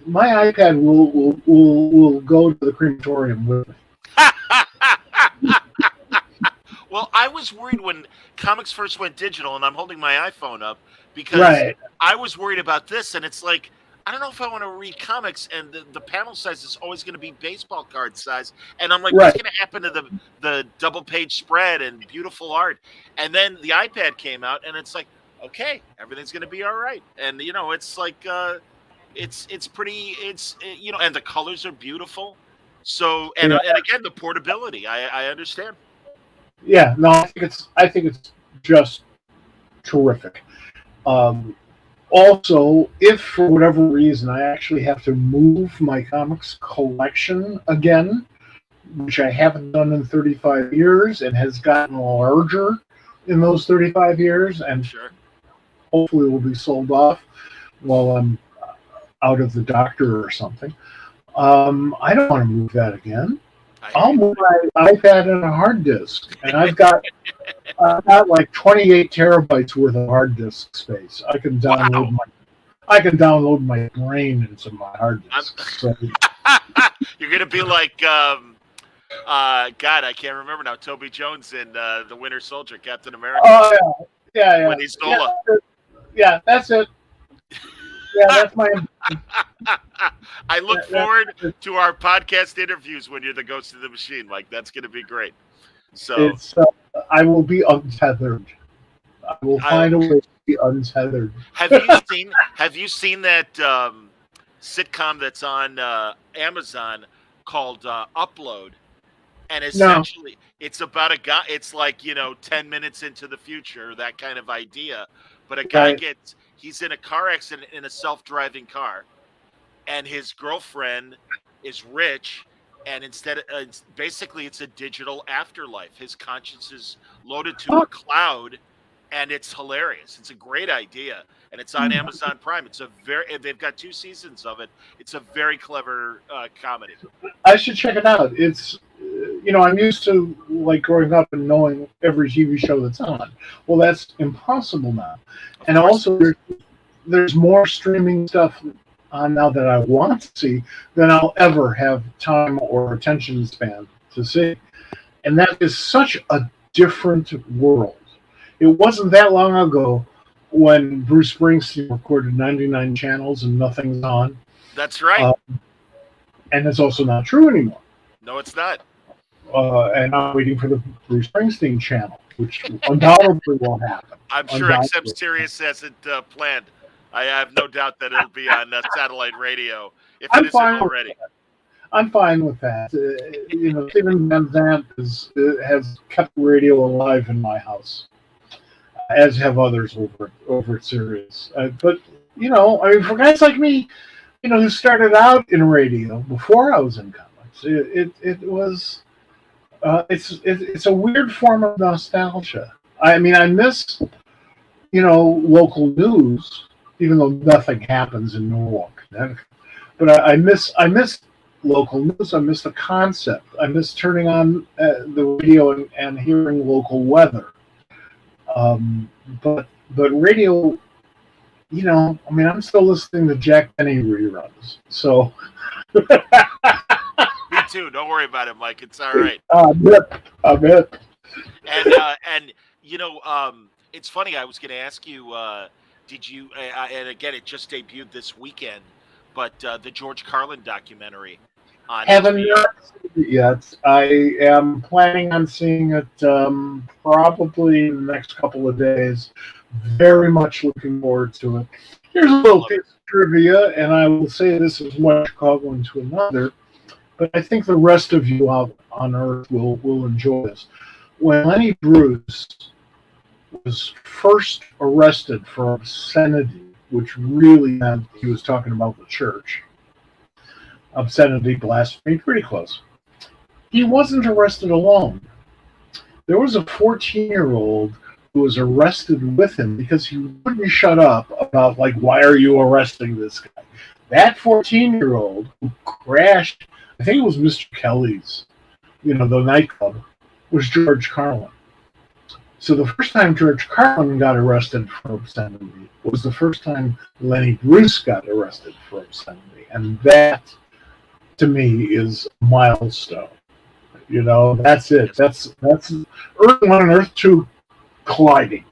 My iPad will go to the crematorium with me. Well, I was worried when comics first went digital, and I'm holding my iPhone up because I was worried about this, and it's like, I don't know if I want to read comics, and the panel size is always going to be baseball card size, and I'm like, what's going to happen to the double page spread and beautiful art? And then the iPad came out, and it's like, okay, everything's going to be all right, and it's like it's pretty, and the colors are beautiful, so and again, the portability, I understand. Yeah, no, I think it's just terrific. Also, if for whatever reason I actually have to move my comics collection again, which I haven't done in 35 years and has gotten larger in those 35 years, and Sure. hopefully will be sold off while I'm out of the doctor or something. I don't want to move that again. I'll move my iPad and a hard disk, and I've got like 28 terabytes worth of hard disk space. I can download my brain into my hard disk. So. You're gonna be like God, I can't remember now. Toby Jones in The Winter Soldier, Captain America. Oh yeah. When he's Zola. Yeah, that's it. Yeah, that's my. I look forward to our podcast interviews when you're the Ghost of the Machine. Like, that's going to be great. So I will be untethered. I will find a way to be untethered. Have you seen that sitcom that's on Amazon called Upload? And essentially, it's about a guy. It's like 10 minutes into the future, that kind of idea. But a guy he's in a car accident in a self-driving car, and his girlfriend is rich, and instead of, basically it's a digital afterlife. His conscience is loaded to a cloud, and it's hilarious. It's a great idea, and it's on Amazon Prime. They've got 2 seasons of it. It's a very clever comedy. I should check it out. It's I'm used to like growing up and knowing every TV show that's on. Well, that's impossible now. And also, there's more streaming stuff on now that I want to see than I'll ever have time or attention span to see. And that is such a different world. It wasn't that long ago when Bruce Springsteen recorded 99 channels and nothing's on. That's right. And it's also not true anymore. No, it's not. And I'm waiting for the Bruce Springsteen channel, which undoubtedly will happen. I'm sure XM Sirius hasn't planned. I have no doubt that it'll be on satellite radio if it isn't already. I'm fine with that. Stephen Van Zandt has kept radio alive in my house, as have others over at Sirius. But for guys like me, who started out in radio before I was in comics, it was it's a weird form of nostalgia. I mean, I miss local news, even though nothing happens in Norwalk, Connecticut. But I miss local news. I miss the concept. I miss turning on the radio and hearing local weather. But radio, I'm still listening to Jack Benny reruns. So. Me too. Don't worry about it, Mike. It's all right. I bet. And it's funny. I was going to ask you, did you? And again, it just debuted this weekend. But the George Carlin documentary on Haven't HBO. not seen it yet. I am planning on seeing it probably in the next couple of days. Very much looking forward to it. Here's a little piece of trivia, and I will say this is one Chicago into another, but I think the rest of you out on Earth will enjoy this. When Lenny Bruce was first arrested for obscenity, which really meant he was talking about the church. Obscenity, blasphemy, pretty close. He wasn't arrested alone. There was a 14-year-old who was arrested with him because he wouldn't shut up about, why are you arresting this guy? That 14-year-old who crashed, I think it was Mr. Kelly's, the nightclub, was George Carlin. So the first time George Carlin got arrested for obscenity was the first time Lenny Bruce got arrested for obscenity. And that, to me, is a milestone. That's it. That's Earth 1 and Earth 2 colliding.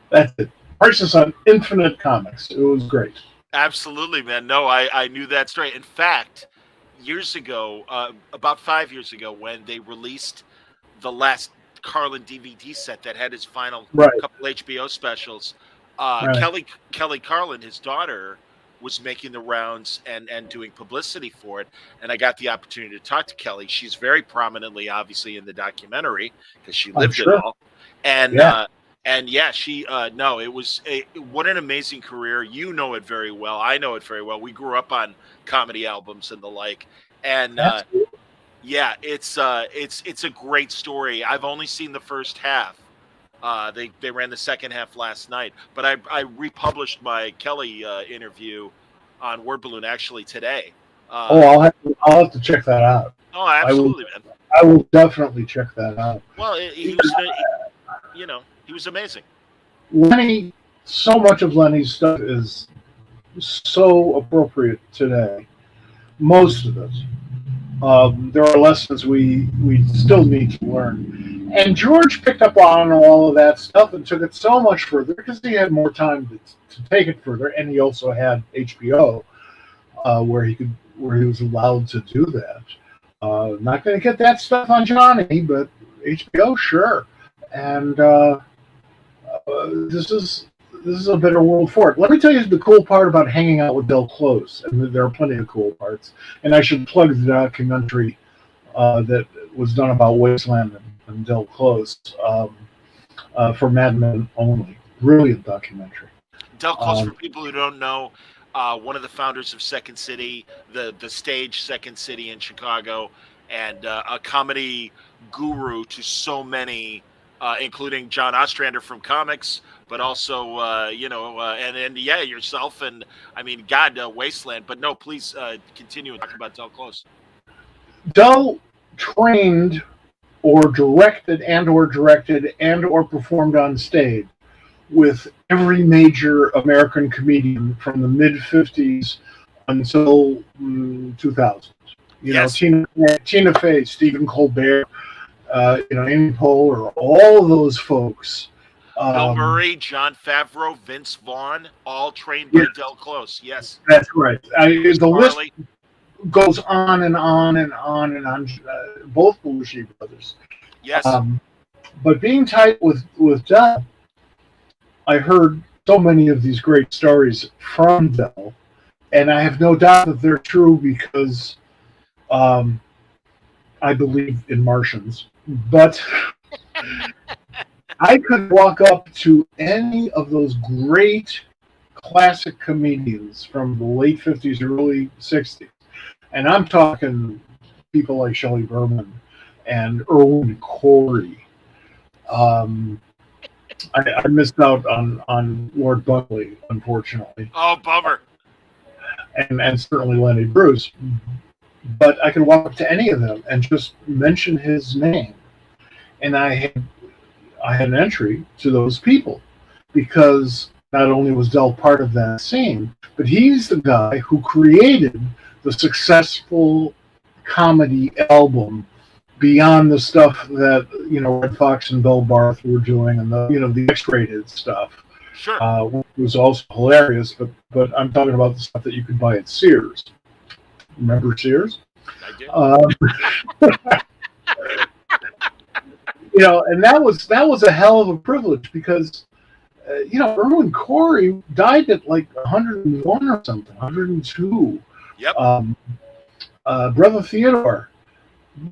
That's it. Crisis on Infinite Comics. It was great. Absolutely, man. No, I knew that story. In fact, years ago, about 5 years ago, when they released the last Carlin DVD set that had his final couple HBO specials, Kelly Carlin, his daughter, was making the rounds and doing publicity for it, and I got the opportunity to talk to Kelly. She's very prominently, obviously, in the documentary because she lived it all, and she it was what an amazing career. You know it very well. I know it very well. We grew up on comedy albums and the like, and it's a great story. I've only seen the first half. They ran the second half last night, but I republished my Kelly interview on Word Balloon actually today. I'll have to check that out. Oh, absolutely, man. I will definitely check that out. Well, he was amazing. Lenny, so much of Lenny's stuff is so appropriate today. Most of it. There are lessons we still need to learn. And George picked up on all of that stuff and took it so much further because he had more time to take it further, and he also had HBO where he was allowed to do that. Not going to get that stuff on Johnny, but HBO, sure. And this is a better world for it. Let me tell you the cool part about hanging out with Del Close, and there are plenty of cool parts. And I should plug the documentary that was done about Wasteland and Del Close for Mad Men only. Brilliant documentary. Del Close, for people who don't know, one of the founders of Second City, the stage Second City in Chicago, and a comedy guru to so many, including John Ostrander from comics, but also and yeah, yourself, and I mean, God, Wasteland. But no, please continue and talk about Del Close. Del trained or directed and or performed on stage with every major American comedian from the mid 50s until 2000. Yes. Tina Fey, Stephen Colbert, Amy Poehler, all of those folks. Bill Murray, Jon Favreau, Vince Vaughn, all trained by Del Close. Yes, that's right. The list Carly goes on and on and on and on. Both Belushi brothers. Yes. But being tight with Del, I heard so many of these great stories from Del, and I have no doubt that they're true because I believe in Martians. But I could walk up to any of those great classic comedians from the late 50s, early 60s, and I'm talking people like Shelley Berman and Erwin Corey. I missed out on Lord Buckley, unfortunately. Oh, bummer. And certainly Lenny Bruce. But I could walk up to any of them and just mention his name. And I had an entry to those people because not only was Del part of that scene, but he's the guy who created the successful comedy album beyond the stuff that Red Fox and Bill Barth were doing, and the X-rated stuff. Sure. Which was also hilarious, but I'm talking about the stuff that you could buy at Sears. Remember Sears? I do. And that was a hell of a privilege because Erwin Corey died at like 101 or something, 102. Yep. Brother Theodore,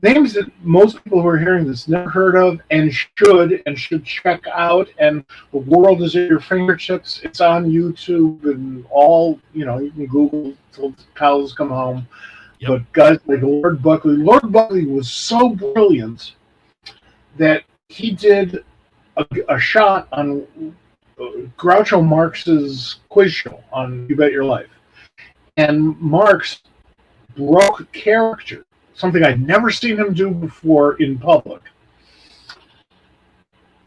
names that most people who are hearing this never heard of and should check out. And the world is at your fingertips. It's on YouTube and all. You can Google till cows come home. Yep. But guys like Lord Buckley was so brilliant that he did a shot on Groucho Marx's quiz show on You Bet Your Life. And Marx broke character, something I'd never seen him do before in public,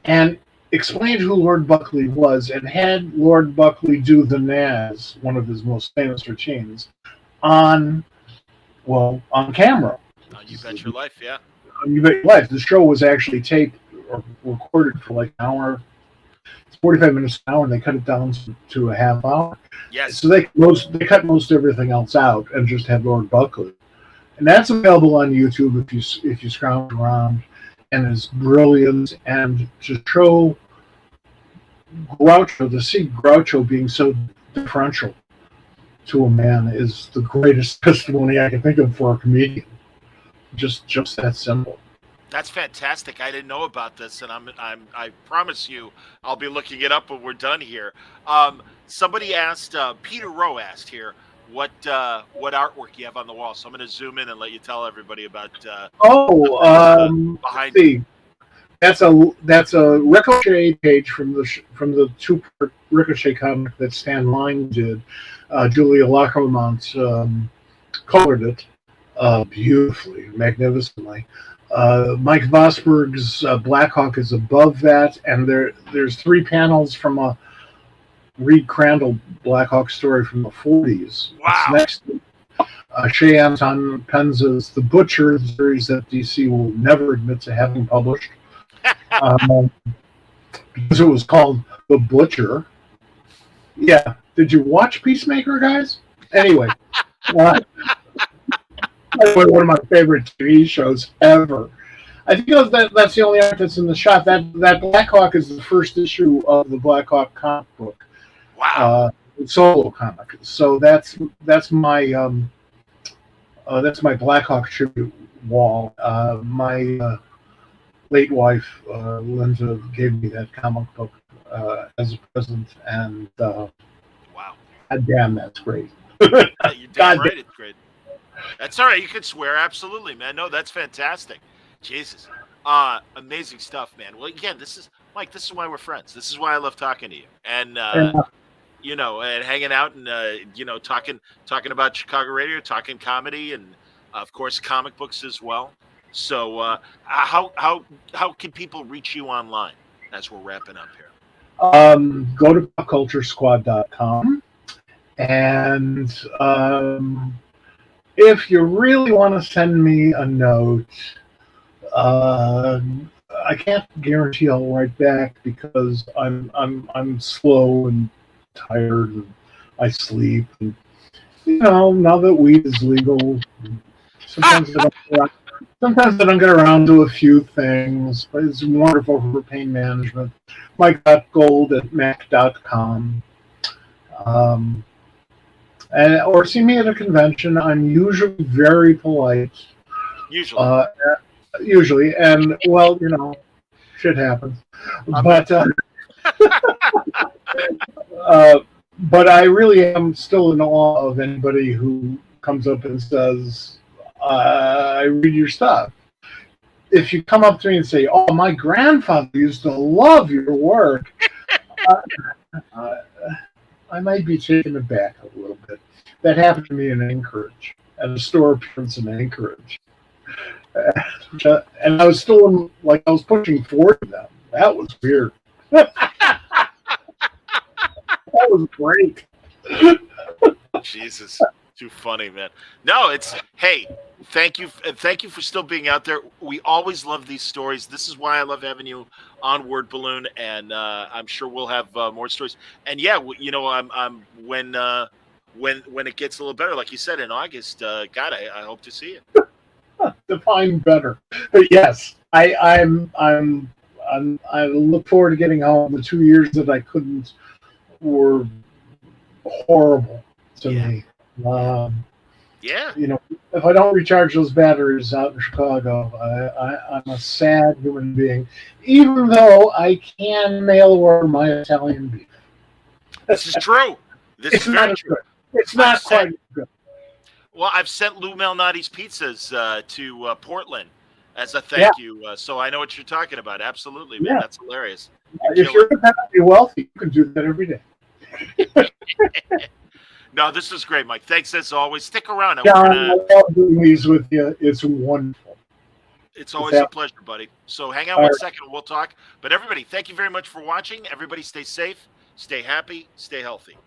and explained who Lord Buckley was, and had Lord Buckley do the Naz, one of his most famous routines, on camera. You Bet Your Life, yeah. You Bet Your Life. The show was actually taped or recorded for like an hour. It's 45 minutes an hour, and they cut it down to a half hour. Yes. So they cut most everything else out and just had Lord Buckley. And that's available on YouTube if you scrounge around, and it's brilliant. And to show Groucho, to see Groucho being so differential to a man is the greatest testimony I can think of for a comedian. Just that simple. That's fantastic. I didn't know about this, and I promise you, I'll be looking it up when we're done here. Somebody asked, Peter Rowe asked here, what artwork you have on the wall. So I'm going to zoom in and let you tell everybody about. Behind. See, that's a Ricochet page from the two-part Ricochet comic that Stan Line did. Julia Lacremont colored it beautifully, magnificently. Mike Vosberg's Blackhawk is above that, and there's 3 panels from a Reed Crandall Blackhawk story from the 40s. Wow. Next, Shea Anton Penza's The Butcher, the series that DC will never admit to having published, because it was called The Butcher. Yeah. Did you watch Peacemaker, guys? Anyway. One of my favorite TV shows ever. I think that's the only art that's in the shot. That Blackhawk is the first issue of the Blackhawk comic book. Wow. Solo comic. So that's my Blackhawk tribute wall. My late wife Linda gave me that comic book as a present, and Wow. God damn, that's great. You're damn God right. It's great. That's all right. You can swear. Absolutely, man. No, that's fantastic. Jesus. Amazing stuff, man. Well, again, this is Mike. This is why we're friends. This is why I love talking to you. And damn. and hanging out and talking about Chicago radio, talking comedy, and of course comic books as well. So, how can people reach you online as we're wrapping up here? Go to popculturesquad.com, and if you really want to send me a note, uh, I can't guarantee I'll write back because I'm slow and tired, and I sleep. And, now that weed is legal, sometimes sometimes I don't get around to a few things, but it's wonderful for pain management. Mike.gold@mac.com. Or see me at a convention. I'm usually very polite. Usually. And, well, shit happens. But but I really am still in awe of anybody who comes up and says, I read your stuff. If you come up to me and say, "Oh, my grandfather used to love your work," I might be taken aback a little bit. That happened to me in Anchorage, at a store appearance in Anchorage. And I was still I was pushing 40 then. That was weird. That was great. Jesus. Too funny, man. No, hey, thank you for still being out there. We always love these stories. This is why I love having you on Word Balloon, and I'm sure we'll have more stories. And yeah, I'm when it gets a little better, like you said in August. God, I hope to see you. Define better, but yes, I look forward to getting home. The 2 years that I couldn't were horrible to me. Yeah. If I don't recharge those batteries out in Chicago, I'm a sad human being, even though I can mail order my Italian beef. This is true. It's not true. It's not quite good. Well, I've sent Lou Malnati's pizzas to Portland as a thank you. So I know what you're talking about. Absolutely, man. Yeah. That's hilarious. If you're independently wealthy, you can do that every day. No, this was great, Mike. Thanks as always. Stick around. John, I love doing these with you. It's wonderful. It's always a pleasure, buddy. So hang on 1 second and we'll talk. But everybody, thank you very much for watching. Everybody stay safe, stay happy, stay healthy.